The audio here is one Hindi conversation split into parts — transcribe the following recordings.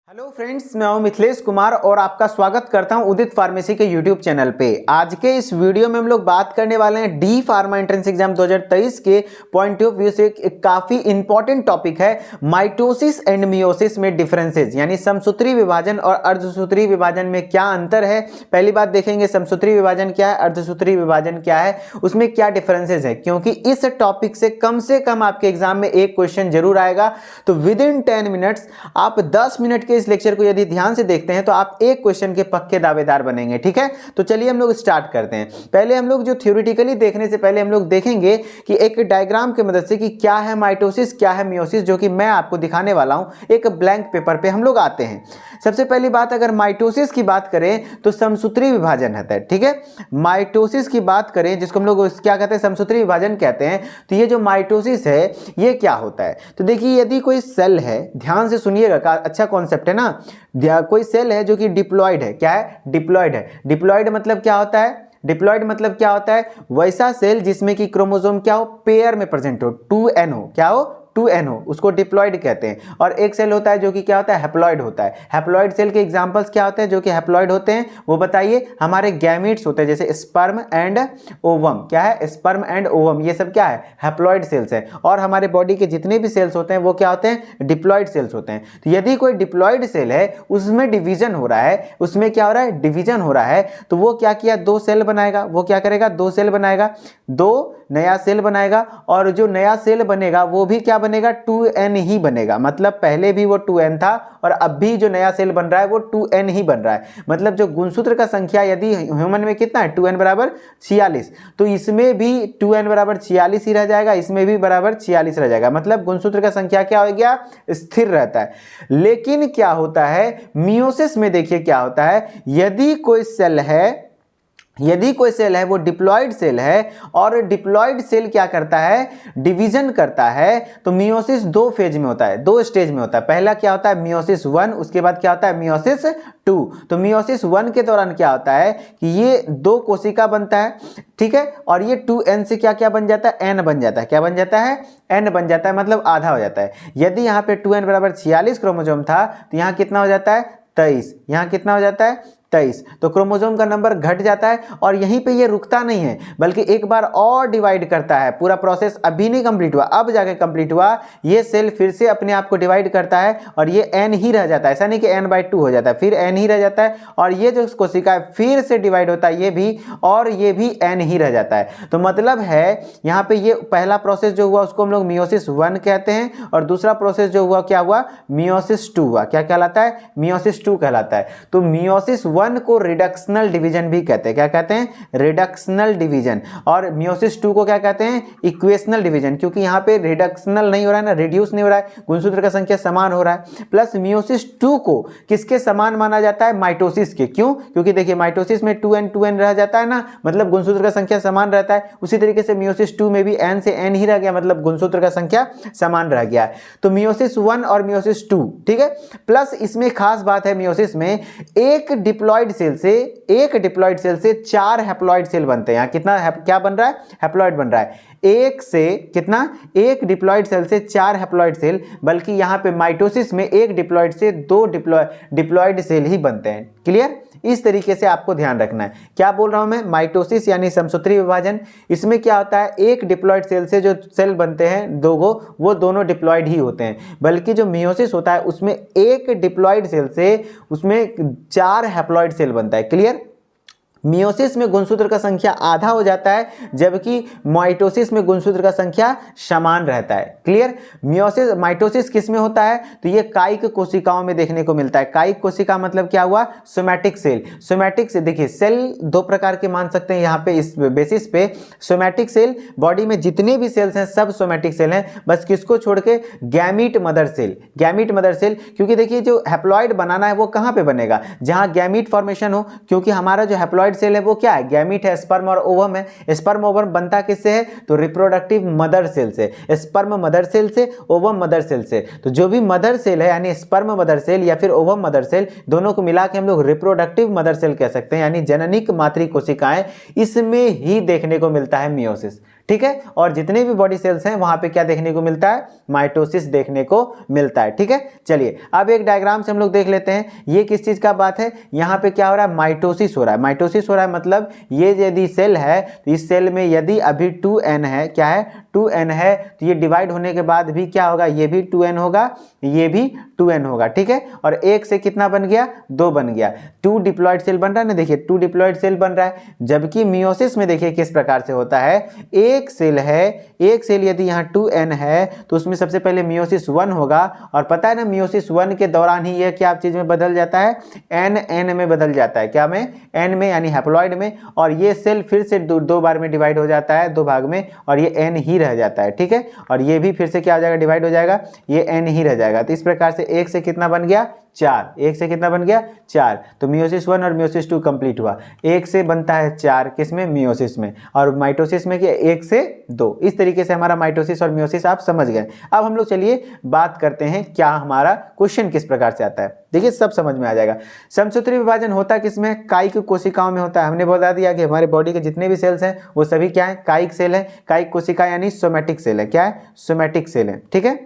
हेलो फ्रेंड्स, मैं हूं मिथिलेश कुमार और आपका स्वागत करता हूं उदित फार्मेसी के यूट्यूब चैनल पे। आज के इस वीडियो में हम लोग बात करने वाले हैं डी फार्मा एंट्रेंस एग्जाम 2023 के पॉइंट ऑफ व्यू से एक काफी इंपॉर्टेंट टॉपिक है माइटोसिस एंड मियोसिस में डिफरेंसेस, यानी समसूत्री विभाजन और अर्धसूत्री विभाजन में क्या अंतर है। पहली बात देखेंगे समसूत्री विभाजन क्या है, अर्धसूत्री विभाजन क्या है, उसमें क्या डिफरेंसेस है, क्योंकि इस टॉपिक से कम आपके एग्जाम में एक क्वेश्चन जरूर आएगा। तो विद इन 10 मिनट्स आप 10 मिनट के इस लेक्चर को यदि ध्यान से देखते हैं तो आप एक क्वेश्चन के पक्के दावेदार बनेंगे। ठीक है, तो चलिए हम लोग स्टार्ट करते हैं। पहले हम लोग जो थ्योरेटिकली देखने से पहले हम लोग देखेंगे कि एक डायग्राम की मदद से कि क्या है माइटोसिस, क्या है मियोसिस, जो कि मैं आपको दिखाने वाला हूं। एक ब्लैंक पेपर पे हम लोग आते हैं। सबसे पहली बात, अगर माइटोसिस की बात करें तो समसूत्री विभाजन होता है। ठीक है, माइटोसिस की बात करें जिसको हम लोग क्या कहते हैं, समसूत्री विभाजन कहते हैं। तो ये जो माइटोसिस है ये क्या होता है, तो देखिए यदि कोई सेल है, ध्यान से सुनिएगा, अच्छा कॉन्सेप्ट है ना। कोई सेल है जो कि डिप्लॉयड है, क्या है, डिप्लॉयड है। डिप्लॉयड मतलब क्या होता है, डिप्लॉयड मतलब क्या होता है, वैसा सेल जिसमें कि क्रोमोसोम क्या हो, पेयर में प्रेजेंट हो, 2n हो, क्या हो, 2n हो, उसको डिप्लॉयड कहते हैं। और एक सेल होता है जो कि क्या होता है, हैप्लॉयड होता है। हैप्लॉयड सेल के एग्जांपल्स क्या होते हैं जो कि हैप्लॉयड होते हैं, वो बताइए। हमारे गैमीट्स होते हैं, जैसे स्पर्म एंड ओवम, क्या है, स्पर्म एंड ओवम, ये सब क्या है, हैप्लॉयड सेल्स है। और हमारे बॉडी के जितने भी सेल्स होते हैं वो क्या होते हैं, डिप्लॉयड सेल्स होते हैं। तो यदि कोई डिप्लॉयड सेल है उसमें डिवीजन हो रहा है, उसमें क्या हो रहा है, डिवीजन हो रहा है, तो वो क्या किया, 2 सेल बनाएगा। वो क्या करेगा, 2 सेल बनाएगा, 2 नया सेल बनाएगा। और जो नया सेल बनेगा वो भी क्या बनेगा, 2n ही बनेगा। मतलब पहले भी वो 2n था और अब भी जो नया सेल बन रहा है वो 2n ही बन रहा है। मतलब जो गुणसूत्र का संख्या यदि ह्यूमन में कितना है, 2n बराबर 46, तो इसमें भी 2n बराबर 46 ही रह जाएगा, इसमें भी बराबर 46 रह जाएगा। मतलब गुणसूत्र का संख्या क्या हो गया, स्थिर रहता है। लेकिन क्या होता है मियोसिस में, देखिए क्या होता है, यदि कोई सेल है, यदि कोई सेल है वो डिप्लॉयड सेल है और डिप्लॉयड सेल क्या करता है, डिवीजन करता है, तो मियोसिस 2 फेज में होता है, 2 स्टेज में होता है। पहला क्या होता है, मियोसिस 1, उसके बाद क्या होता है, मियोसिस 2। तो मियोसिस 1 के दौरान क्या होता है कि ये 2 कोशिका बनता है, ठीक है, और ये 2n से क्या क्या बन जाता है, n बन जाता है। क्या बन जाता है, n बन जाता है, मतलब आधा हो जाता है। यदि यहाँ पे 2n बराबर 46 क्रोमोसोम था तो यहाँ कितना हो जाता है, 23। यहाँ कितना हो जाता है, 23। तो क्रोमोसोम का नंबर घट जाता है और यहीं पे ये रुकता नहीं है, बल्कि एक बार और डिवाइड करता है। पूरा प्रोसेस अभी नहीं कंप्लीट हुआ, अब जाके कंप्लीट हुआ। ये सेल फिर से अपने आप को डिवाइड करता है और ये n ही रह जाता है। ऐसा नहीं कि n/2 हो जाता है, फिर n ही रह जाता है। और ये जो कोशिका है फिर से डिवाइड होता है, ये भी, और ये भी n ही रह जाता है। तो मतलब है यहाँ पे ये पहला प्रोसेस जो हुआ उसको हम लोग मियोसिस 1 कहते हैं, और दूसरा प्रोसेस जो हुआ क्या हुआ, मियोसिस 2 हुआ। क्या कहलाता है, मियोसिस 2 कहलाता है। तो मियोसिस 1 को रिडक्शनल डिवीजन भी कहते हैं। क्या कहते हैं, रिडक्शनल डिवीजन। और मियोसिस 2 को क्या कहते हैं, इक्वेशनल डिवीजन, क्योंकि यहाँ पे रिडक्शनल नहीं हो रहा है ना, रिड्यूस नहीं हो रहा है, गुणसूत्र का संख्या समान हो रहा है। प्लस मियोसिस 2 को किसके समान माना जाता है, माइटोसिस के। क्यों, क्योंकि देखिए माइटोसिस में 2n रह जाता है ना, मतलब गुणसूत्र का संख्या समान रहता है। उसी तरीके से मियोसिस 2 में भी n से n ही रह गया, मतलब गुणसूत्र का संख्या समान रह गया है। तो मियोसिस 1 और मियोसिस 2, ठीक है। प्लस इसमें खास बात है, मियोसिस में एक डिप्लॉयड सेल से 4 हैप्लॉयड सेल बनते हैं। यहाँ कितना क्या बन रहा है, हैप्लॉयड बन रहा है। एक से कितना, एक डिप्लॉयड सेल से 4 हैप्लॉयड सेल, बल्कि यहाँ पे माइटोसिस में एक डिप्लॉयड से 2 डिप्लॉयड सेल ही बनते हैं। क्लियर, इस तरीके से आपको ध्यान रखना है। क्या बोल रहा हूं मैं, माइटोसिस यानी समसूत्री विभाजन, इसमें क्या होता है, एक डिप्लॉयड सेल से जो सेल बनते हैं 2 गो, वो दोनों डिप्लॉयड ही होते हैं। बल्कि जो मियोसिस होता है उसमें एक डिप्लॉयड सेल से उसमें 4 हैप्लॉयड सेल बनता है। क्लियर, मियोसिस में गुणसूत्र का संख्या आधा हो जाता है, जबकि माइटोसिस में गुणसूत्र का संख्या समान रहता है। क्लियर, मियोसिस माइटोसिस किस में होता है, तो ये कायिक कोशिकाओं में देखने को मिलता है। कायिक कोशिका मतलब क्या हुआ, सोमैटिक सेल। सोमैटिक से देखिए सेल 2 प्रकार के मान सकते हैं यहाँ पे, इस बेसिस पे। सोमैटिक सेल, बॉडी में जितने भी सेल्स हैं सब सोमैटिक सेल हैं, बस किसको छोड़ के, gamete mother cell. Gamete mother cell, क्योंकि देखिए जो हैप्लॉयड बनाना है वो कहाँ पे बनेगा, जहाँ गैमीट फॉर्मेशन हो। क्योंकि हमारा जो हैप्लॉयड सेल है वो क्या है, गैमीट है, स्पर्म और ओवम है। स्पर्म ओवम बनता किससे है, तो रिप्रोडक्टिव मदर सेल से। स्पर्म मदर सेल से, ओवम मदर सेल से। तो जो भी मदर सेल है, यानी स्पर्म मदर सेल या फिर ओवम मदर सेल, दोनों को मिला के हम लोग रिप्रोडक्टिव मदर सेल कह सकते हैं, यानी जननिक मातृ कोशिकाएं, इसमें ही देखने को मिलता है मियोसिस। ठीक है। और जितने भी बॉडी सेल्स हैं वहां पे क्या देखने को मिलता है, माइटोसिस देखने को मिलता है, ठीक है। चलिए अब एक डायग्राम से हम लोग देख लेते हैं, ये किस चीज का बात है, यहाँ पे क्या हो रहा है, माइटोसिस हो रहा है। माइटोसिस हो रहा है मतलब ये यदि सेल है तो इस सेल में यदि अभी 2n है, क्या है 2n है, तो ये डिवाइड होने के बाद भी क्या होगा, ये भी 2n होगा, ये भी 2n होगा, ठीक है। और एक से कितना बन गया, 2 बन गया, 2 डिप्लॉयड सेल बन रहा है ना, देखिए 2 डिप्लॉयड सेल बन रहा है। जबकि मियोसिस में देखिए किस प्रकार से होता है, एक सेल है, एक सेल यदि यहाँ 2n है तो उसमें सबसे पहले मियोसिस 1 होगा, और पता है ना मियोसिस 1 के दौरान ही यह क्या चीज में बदल जाता है, n में बदल जाता है, क्या में, n में यानी हैप्लॉइड में, और ये सेल फिर से दो बार में डिवाइड हो जाता है, 2 भाग में, और ये n ही रह जाता है, ठीक है। और ये भी फिर से क्या हो जाएगा, डिवाइड हो जाएगा, ये n ही रह जाएगा। तो इस प्रकार से एक से कितना बन गया, 4, एक से कितना बन गया, 4। तो मियोसिस 1 और मियोसिस 2 कंप्लीट हुआ, एक से बनता है 4 किसमें, मियोसिस में, और माइटोसिस में क्या, 1 से 2। इस तरीके से हमारा माइटोसिस और मियोसिस आप समझ गए। अब हम लोग चलिए बात करते हैं क्या हमारा क्वेश्चन किस प्रकार से आता है, देखिए सब समझ में आ जाएगा। समसूत्री विभाजन होता किसमें, कायिक कोशिकाओं में होता है। हमने बता दिया कि हमारे बॉडी के जितने भी सेल्स हैं वो सभी क्या है, कायिक सेल है, कायिक कोशिका यानी सोमैटिक सेल है, क्या है, सोमैटिक सेल है, ठीक है।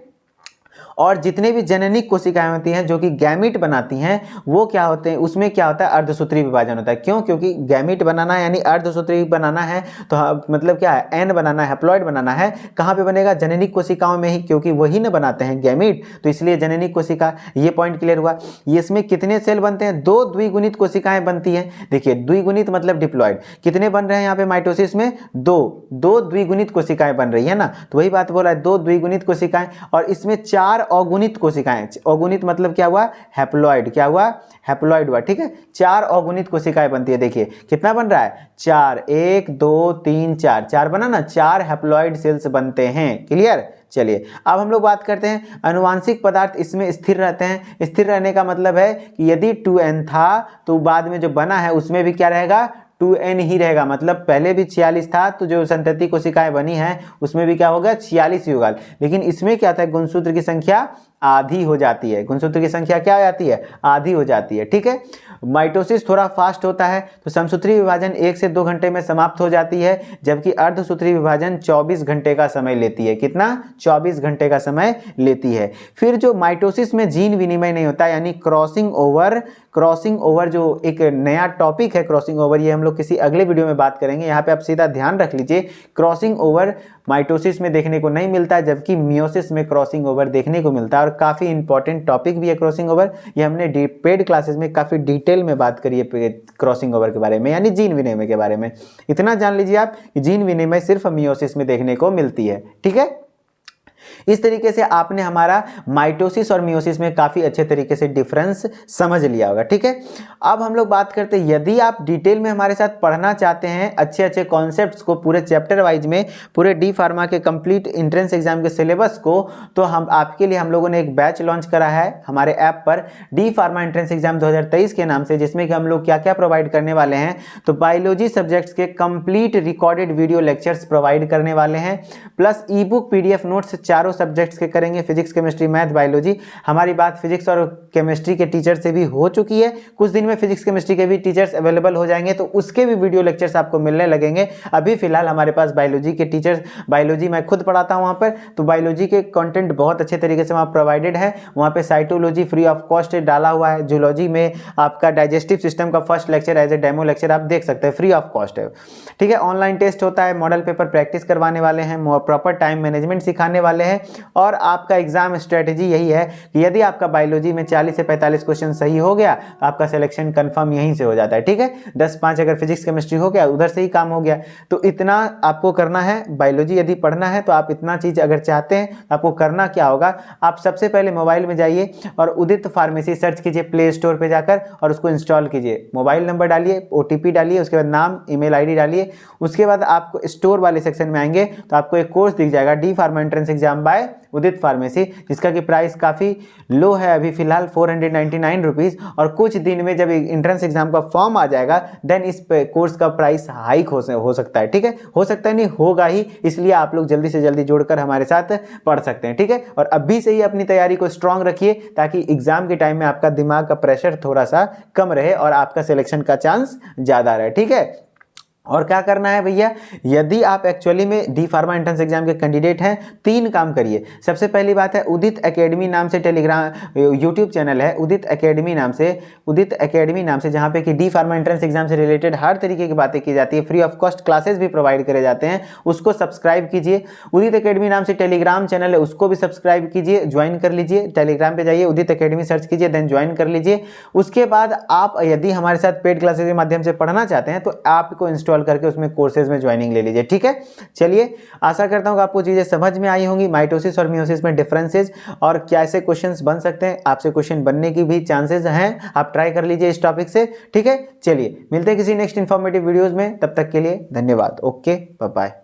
और जितने भी जननिक कोशिकाएं होती हैं जो कि गैमीट बनाती हैं वो क्या होते हैं, उसमें क्या होता है, अर्धसूत्री विभाजन होता है। क्यों, क्योंकि गैमीट बनाना यानी अर्धसूत्री बनाना है, तो मतलब क्या है, एन बनाना है, हैप्लॉइड बनाना है, कहाँ पे बनेगा, जननिक कोशिकाओं में ही, क्योंकि वही न बनाते हैं गैमीट, तो इसलिए जननिक कोशिका। ये पॉइंट क्लियर हुआ। ये इसमें कितने सेल बनते हैं, 2 द्विगुणित कोशिकाएं बनती हैं। देखिए द्विगुणित मतलब डिप्लॉइड, कितने बन रहे हैं यहाँ पे माइटोसिस में, 2 द्विगुणित कोशिकाएं बन रही है ना, तो वही बात बोला है, 2 द्विगुणित कोशिकाएं, और इसमें 4 अगुणित कोशिकाएं। अगुणित मतलब क्या हुआ, हैप्लॉइड, क्या हुआ, हैप्लॉइड हुआ, ठीक है। 4 अगुणित कोशिकाएं बनती है। देखिए कितना बन रहा है, 4, 1 2 3 4, 4 बना ना, 4 हैप्लॉइड सेल्स बनते हैं, क्लियर। चलिए अब हम लोग बात करते हैं, अनुवांशिक पदार्थ इसमें स्थिर रहते हैं। स्थिर रहने का मतलब है कि यदि 2n था तो बाद में जो बना है उसमें भी क्या रहेगा, 2n ही रहेगा। मतलब पहले भी 46 था तो जो संतति कोशिकाएं बनी हैं उसमें भी क्या होगा, 46 ही होगा। लेकिन इसमें क्या था, गुणसूत्र की संख्या आधी हो जाती है, गुणसूत्र की संख्या क्या हो जाती है, आधी हो जाती है, ठीक है। माइटोसिस थोड़ा फास्ट होता है, तो समसूत्री विभाजन 1 से 2 घंटे में समाप्त हो जाती है, जबकि अर्धसूत्री विभाजन 24 घंटे का समय लेती है। कितना, 24 घंटे का समय लेती है। फिर जो माइटोसिस में जीन विनिमय नहीं होता, यानी क्रॉसिंग ओवर जो एक नया टॉपिक है, क्रॉसिंग ओवर, ये हम लोग किसी अगले वीडियो में बात करेंगे। यहाँ पे आप सीधा ध्यान रख लीजिए, क्रॉसिंग ओवर माइटोसिस में देखने को नहीं मिलता है, जबकि मियोसिस में क्रॉसिंग ओवर देखने को मिलता है, और काफी इंपॉर्टेंट टॉपिक भी है क्रॉसिंग ओवर। ये हमने पेड क्लासेस में काफी डिटेल में बात करी है क्रॉसिंग ओवर के बारे में, यानी जीन विनिमय के बारे में। इतना जान लीजिए आप कि जीन विनिमय सिर्फ मियोसिस में देखने को मिलती है, ठीक है। इस तरीके से आपने हमारा माइटोसिस और मियोसिस में काफी अच्छे तरीके से डिफरेंस समझ लिया होगा, ठीक है। अब हम लोग बात करते हैं, यदि आप डिटेल में हमारे साथ पढ़ना चाहते हैं अच्छे अच्छे कॉन्सेप्ट्स को पूरे चैप्टर वाइज में, पूरे डी फार्मा के कंप्लीट एंट्रेंस एग्जाम के सिलेबस को, तो हम आपके लिए हम लोगों ने एक बैच लॉन्च करा है हमारे ऐप पर, डी फार्मा एंट्रेंस एग्जाम 2023 के नाम से, जिसमें कि हम लोग क्या क्या प्रोवाइड करने वाले हैं। तो बायोलॉजी सब्जेक्ट्स के complete recorded video lectures provide करने वाले हैं, प्लस ई बुक PDF नोट्स चारों सब्जेक्ट्स के करेंगे, फिजिक्स, केमिस्ट्री, मैथ, बायोलॉजी। हमारी बात फिजिक्स और केमिस्ट्री के टीचर से भी हो चुकी है, कुछ दिन में फिजिक्स केमिस्ट्री के भी टीचर्स अवेलेबल हो जाएंगे, तो उसके भी वीडियो लेक्चर्स आपको मिलने लगेंगे। अभी फिलहाल हमारे पास बायोलॉजी के टीचर्स, बायोलॉजी मैं खुद पढ़ाता हूं वहां पर, तो बायोलॉजी के कंटेंट बहुत अच्छे तरीके से वहां प्रोवाइडेड है। वहां पे साइटोलॉजी फ्री ऑफ कॉस्ट डाला हुआ है, जूलॉजी में आपका डाइजेस्टिव सिस्टम का first lecture as a demo lecture आप देख सकते हैं, फ्री ऑफ कॉस्ट है, ठीक है। ऑनलाइन टेस्ट होता है, मॉडल पेपर प्रैक्टिस करवाने वाले हैं, प्रॉपर टाइम मैनेजमेंट सिखाने वाले हैं, और आपका एग्जाम स्ट्रेटेजी यही है कि यदि आपका बायोलॉजी में 40 से 45 क्वेश्चन सही हो गया तो आपका सिलेक्शन कंफर्म यहीं से हो जाता है, ठीक है। 10-5 अगर फिजिक्स केमिस्ट्री हो गया उधर से ही काम हो गया। तो इतना आपको करना है, बायोलॉजी यदि पढ़ना है तो आप इतना चीज अगर चाहते हैं तो आपको करना क्या होगा, आप सबसे पहले मोबाइल में जाइए और उदित फार्मेसी सर्च कीजिए प्ले स्टोर पर जाकर, और उसको इंस्टॉल कीजिए। मोबाइल नंबर डालिए, OTP डालिए, उसके बाद नाम, ईमेल ID डालिए। उसके बाद आपको स्टोर वाले सेक्शन में आएंगे तो आपको एक कोर्स दिख जाएगा, D pharma entrance exam by Udit pharmacy, जिसका कि प्राइस काफ़ी लो है अभी फिलहाल 499 रुपीज़, और कुछ दिन में जब एंट्रेंस एग्जाम का फॉर्म आ जाएगा देन इस कोर्स का प्राइस हाइक हो सकता है, ठीक है। हो सकता है नहीं, होगा ही, इसलिए आप लोग जल्दी से जल्दी जुड़कर हमारे साथ पढ़ सकते हैं, ठीक है। और अभी से ही अपनी तैयारी को स्ट्रांग रखिए ताकि एग्जाम के टाइम में आपका दिमाग का प्रेशर थोड़ा सा कम रहे और आपका सिलेक्शन का चांस ज़्यादा रहे, ठीक है। और क्या करना है भैया, यदि आप एक्चुअली में डी फार्मा एंट्रेंस एग्जाम के कैंडिडेट हैं, 3 काम करिए। सबसे पहली बात है, उदित एकेडमी नाम से टेलीग्राम यूट्यूब चैनल है, उदित एकेडमी नाम से जहाँ पे कि डी फार्मा एंट्रेंस एग्जाम से रिलेटेड हर तरीके की बातें की जाती है, फ्री ऑफ कॉस्ट क्लासेस भी प्रोवाइड करे जाते हैं, उसको सब्सक्राइब कीजिए। उदित एकेडमी नाम से टेलीग्राम चैनल है, उसको भी सब्सक्राइब कीजिए, ज्वाइन कर लीजिए। टेलीग्राम पे जाइए, उदित एकेडमी सर्च कीजिए, देन ज्वाइन कर लीजिए। उसके बाद आप यदि हमारे साथ पेड क्लासेस के माध्यम से पढ़ना चाहते हैं तो आपको इंस्टॉल करके उसमें कोर्सेज में ज्वाइनिंग ले लीजिए। ठीक है, चलिए आशा करता हूं कि आपको चीजें समझ में आई होंगी, माइटोसिस और मियोसिस में डिफरेंसेस और कैसे क्वेश्चंस बन सकते हैं। आपसे क्वेश्चन बनने की भी चांसेस हैं, आप ट्राई कर लीजिए इस टॉपिक से। ठीक है, चलिए मिलते हैं किसी नेक्स्ट इंफॉर्मेटिव वीडियोज में, तब तक के लिए धन्यवाद। Okay, bye bye.